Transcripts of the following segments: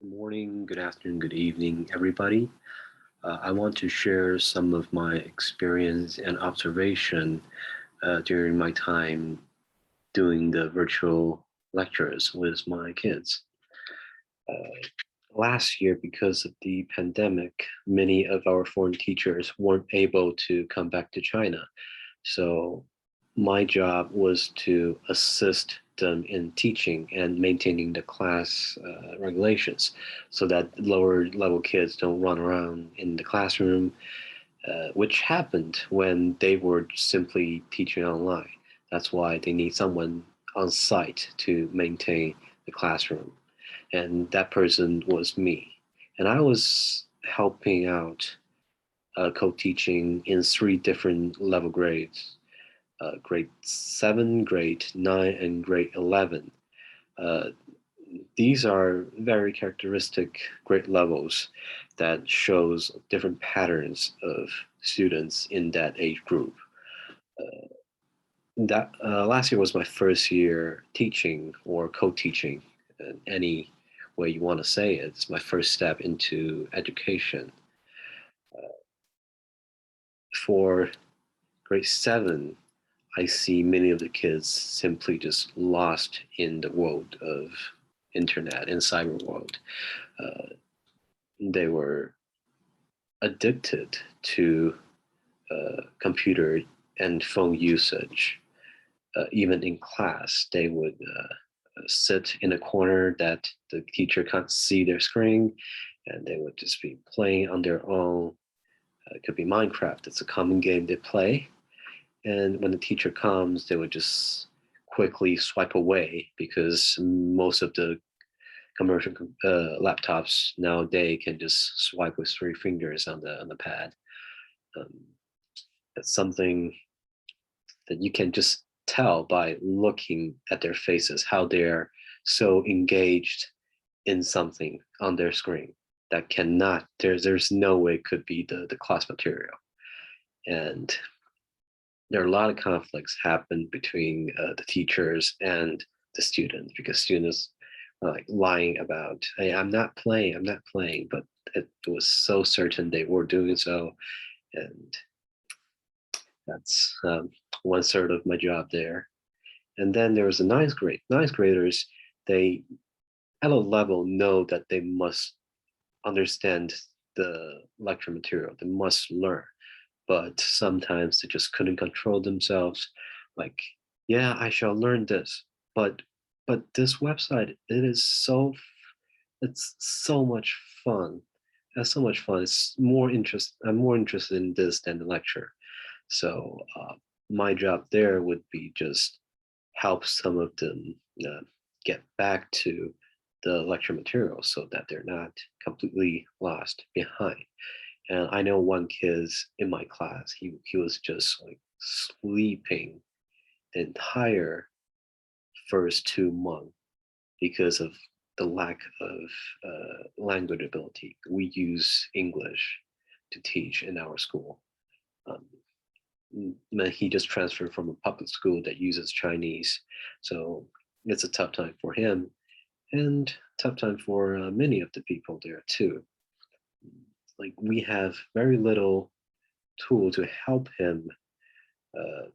Good morning, good afternoon, good evening, everybody. I want to share some of my experience and observation during my time doing the virtual lectures with my kids. Uh, Last year, because of the pandemic, many of our foreign teachers weren't able to come back to China. So my job was to assist them in teaching and maintaining the class regulations so that lower level kids don't run around in the classroom, which happened when they were simply teaching online. That's why they need someone on site to maintain the classroom. And that person was me. And I was helping out co-teaching in three different level grades, grade 7, grade 9, and grade 11. Uh, these are very characteristic grade levels that shows different patterns of students in that age group. That last year was my first year teaching or co-teaching, any way you want to say it. It's my first step into education. For grade 7, I see many of the kids simply just lost in the world of internet and cyber world. Uh, they were addicted to computer and phone usage. Even in class, they would sit in a corner that the teacher can't see their screen, and they would just be playing on their own. It could be Minecraft. It's a common game they play. And when the teacher comes, they would just quickly swipe away because most of the commercial laptops nowadays can just swipe with three fingers on the pad. Um, that's something that you can just tell by looking at their faces, how they're so engaged in something on their screen that cannot, there's no way it could be the class material. And there are a lot of conflicts happen between the teachers and the students because students are like lying about, hey, I'm not playing, but it was so certain they were doing so. And that's one sort of my job there. And then there was a ninth grade. Ninth graders, they at a level know that they must understand the lecture material, they must learn, but sometimes they just couldn't control themselves. Like, yeah, I shall learn this, but this website, it's so much fun. It's so much fun. I'm more interested in this than the lecture. So my job there would be just help some of them get back to the lecture material so that they're not completely lost behind. And I know one kid in my class, he was just like sleeping the entire first 2 months because of the lack of language ability. We use English to teach in our school. Um, he just transferred from a public school that uses Chinese, so it's a tough time for him and tough time for many of the people there too. Like we have very little tool to help him uh,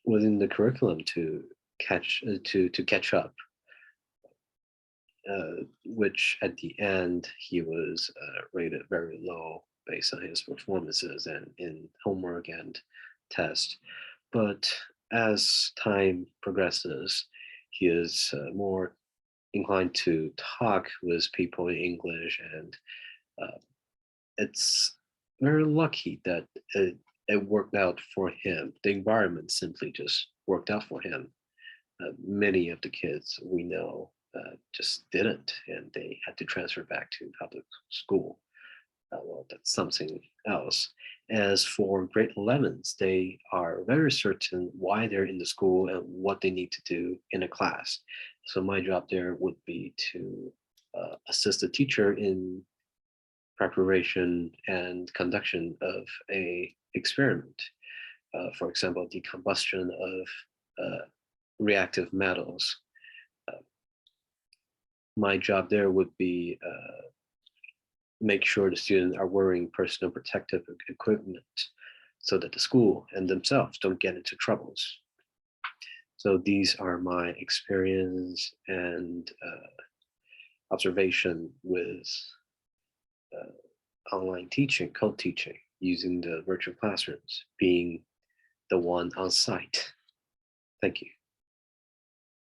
within the curriculum to catch up, which at the end he was rated very low based on his performances and in homework and test. But as time progresses, he is more inclined to talk with people in English, and uh, it's very lucky that it worked out for him. The environment simply just worked out for him. Many of the kids we know just didn't, and they had to transfer back to public school. Well, that's something else. As for grade 11s, they are very certain why they're in the school and what they need to do in a class. So my job there would be to assist the teacher in preparation and conduction of a experiment. For example, the combustion of reactive metals. Uh, my job there would be make sure the students are wearing personal protective equipment so that the school and themselves don't get into troubles. So these are my experience and observation with online teaching, co-teaching, using the virtual classrooms, being the one on site. Thank you.